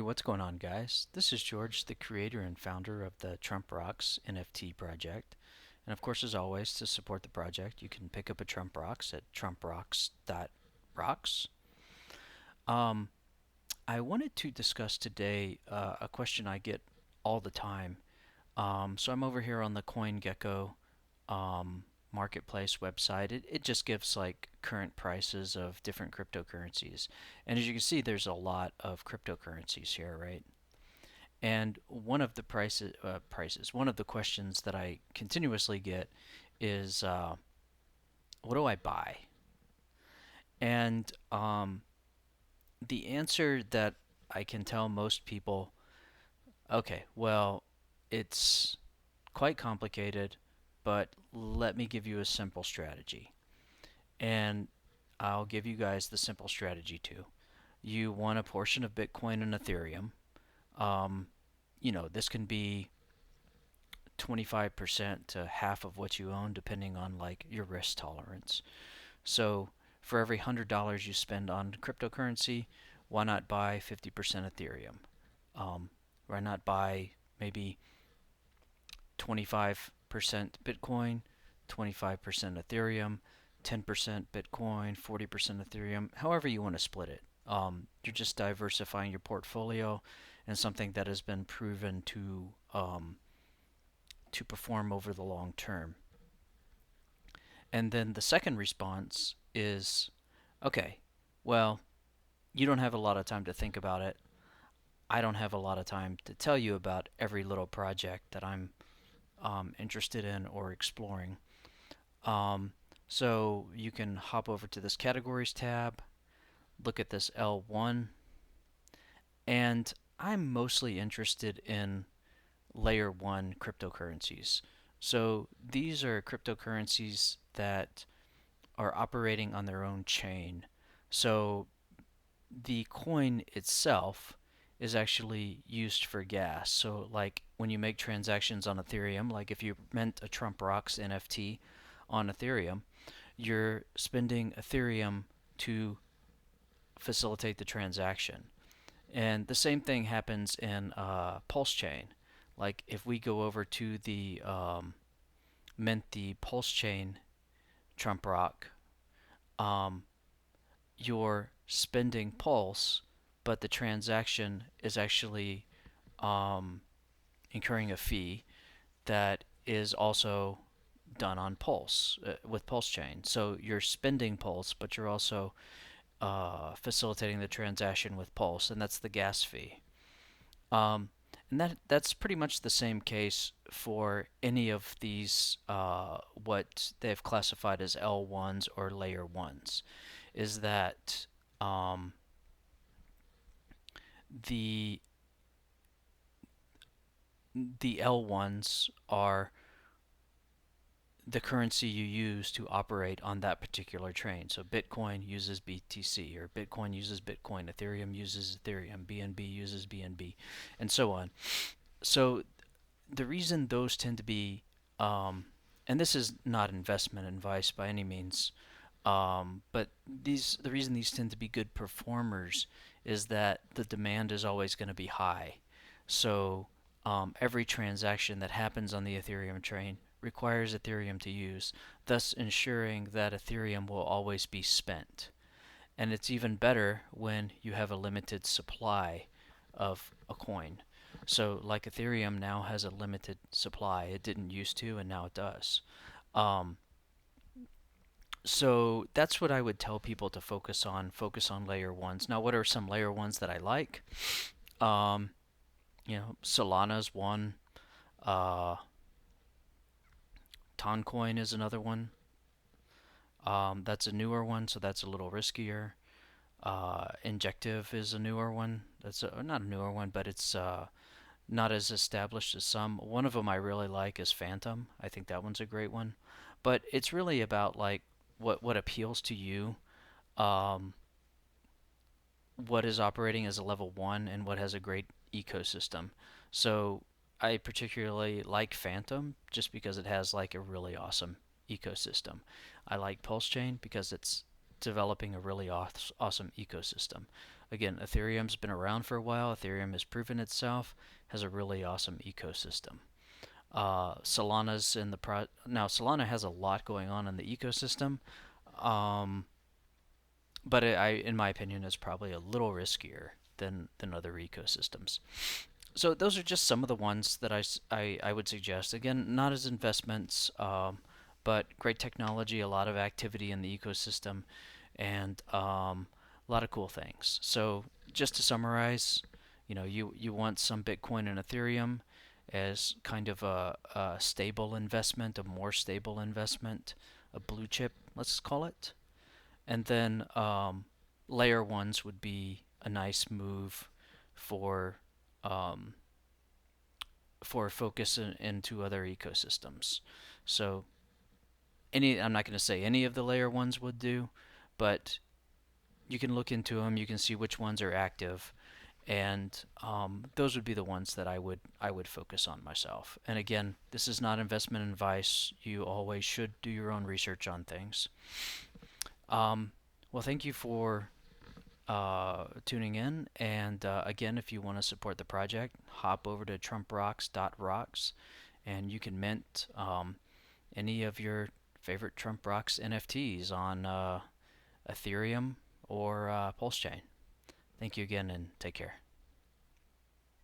What's going on, guys? This is George, the creator and founder of the Trump Rocks NFT project. And of course, as always, to support the project, you can pick up a Trump Rocks at trumprocks.rocks. Um, I wanted to discuss today a question I get all the time. So I'm over here on the CoinGecko marketplace website. It just gives like current prices of different cryptocurrencies. And as you can see, there's a lot of cryptocurrencies here, right? And one of the one of the questions that I continuously get is, what do I buy? And the answer that I can tell most people, okay, well, it's quite complicated, but let me give you a simple strategy. And I'll give you guys the simple strategy too. You want a portion of Bitcoin and Ethereum. Um, this can be 25% to half of what you own, depending on like your risk tolerance. So for every $100 you spend on cryptocurrency, why not buy 50% Ethereum? Um, why not buy maybe 25% Bitcoin, 25% Ethereum, 10% Bitcoin, 40% Ethereum, however you want to split it. You're just diversifying your portfolio and something that has been proven to perform over the long term. And then the second response is, okay, well, you don't have a lot of time to think about it. I don't have a lot of time to tell you about every little project that I'm interested in or exploring. Um, so you can hop over to this categories tab, look at this L1, and I'm mostly interested in layer 1 cryptocurrencies. So these are cryptocurrencies that are operating on their own chain. So the coin itself is actually used for gas. So like when you make transactions on Ethereum, like if you mint a Trump Rocks NFT on Ethereum, you're spending Ethereum to facilitate the transaction. And the same thing happens in Pulse Chain. Like if we go over to the mint the Pulse Chain Trump Rock, um, you're spending Pulse, but the transaction is actually um, incurring a fee that is also done on Pulse with Pulse Chain. So you're spending Pulse, but you're also facilitating the transaction with Pulse, and that's the gas fee. Um, and that's pretty much the same case for any of these what they've classified as L1s or layer ones. Is that um, the the L1s are the currency you use to operate on that particular train. So Bitcoin uses BTC, or Bitcoin uses Bitcoin, Ethereum uses Ethereum, BNB uses BNB, and so on. So the reason those tend to be, and this is not investment advice by any means, but the reason these tend to be good performers is that the demand is always going to be high. So every transaction that happens on the Ethereum train requires Ethereum to use, thus ensuring that Ethereum will always be spent. And it's even better when you have a limited supply of a coin. So, like Ethereum now has a limited supply. It didn't used to, and now it does. Um, so that's what I would tell people to focus on. Focus on layer ones. Now, what are some layer ones that I like? Um, Solana's one. Uh, Toncoin is another one. That's a newer one, so that's a little riskier. Injective is a newer one. Not a newer one, but it's not as established as some. One of them I really like is Phantom. I think that one's a great one. But it's really about like what appeals to you, um, what is operating as a level one, and what has a great ecosystem. So I particularly like Phantom just because it has like a really awesome ecosystem. I like Pulse Chain because it's developing a really awesome ecosystem. Again, Ethereum's been around for a while. Ethereum has proven itself, has a really awesome ecosystem. Solana's in the now. Solana has a lot going on in the ecosystem, um, but in my opinion, is probably a little riskier than other ecosystems. So those are just some of the ones that I would suggest. Again, not as investments, but great technology, a lot of activity in the ecosystem, and a lot of cool things. So just to summarize, you want some Bitcoin and Ethereum as kind of a stable investment, a more stable investment, a blue chip, let's call it. And then layer ones would be a nice move for um, focus into other ecosystems. So I'm not going to say any of the layer ones would do, but you can look into them. You can see which ones are active, and those would be the ones that I would focus on myself. And again, this is not investment advice. You always should do your own research on things. Um, well, thank you for tuning in. And again, if you want to support the project, hop over to trumprocks.rocks and you can mint any of your favorite Trump Rocks NFTs on Ethereum or Pulse Chain. Thank you again and take care.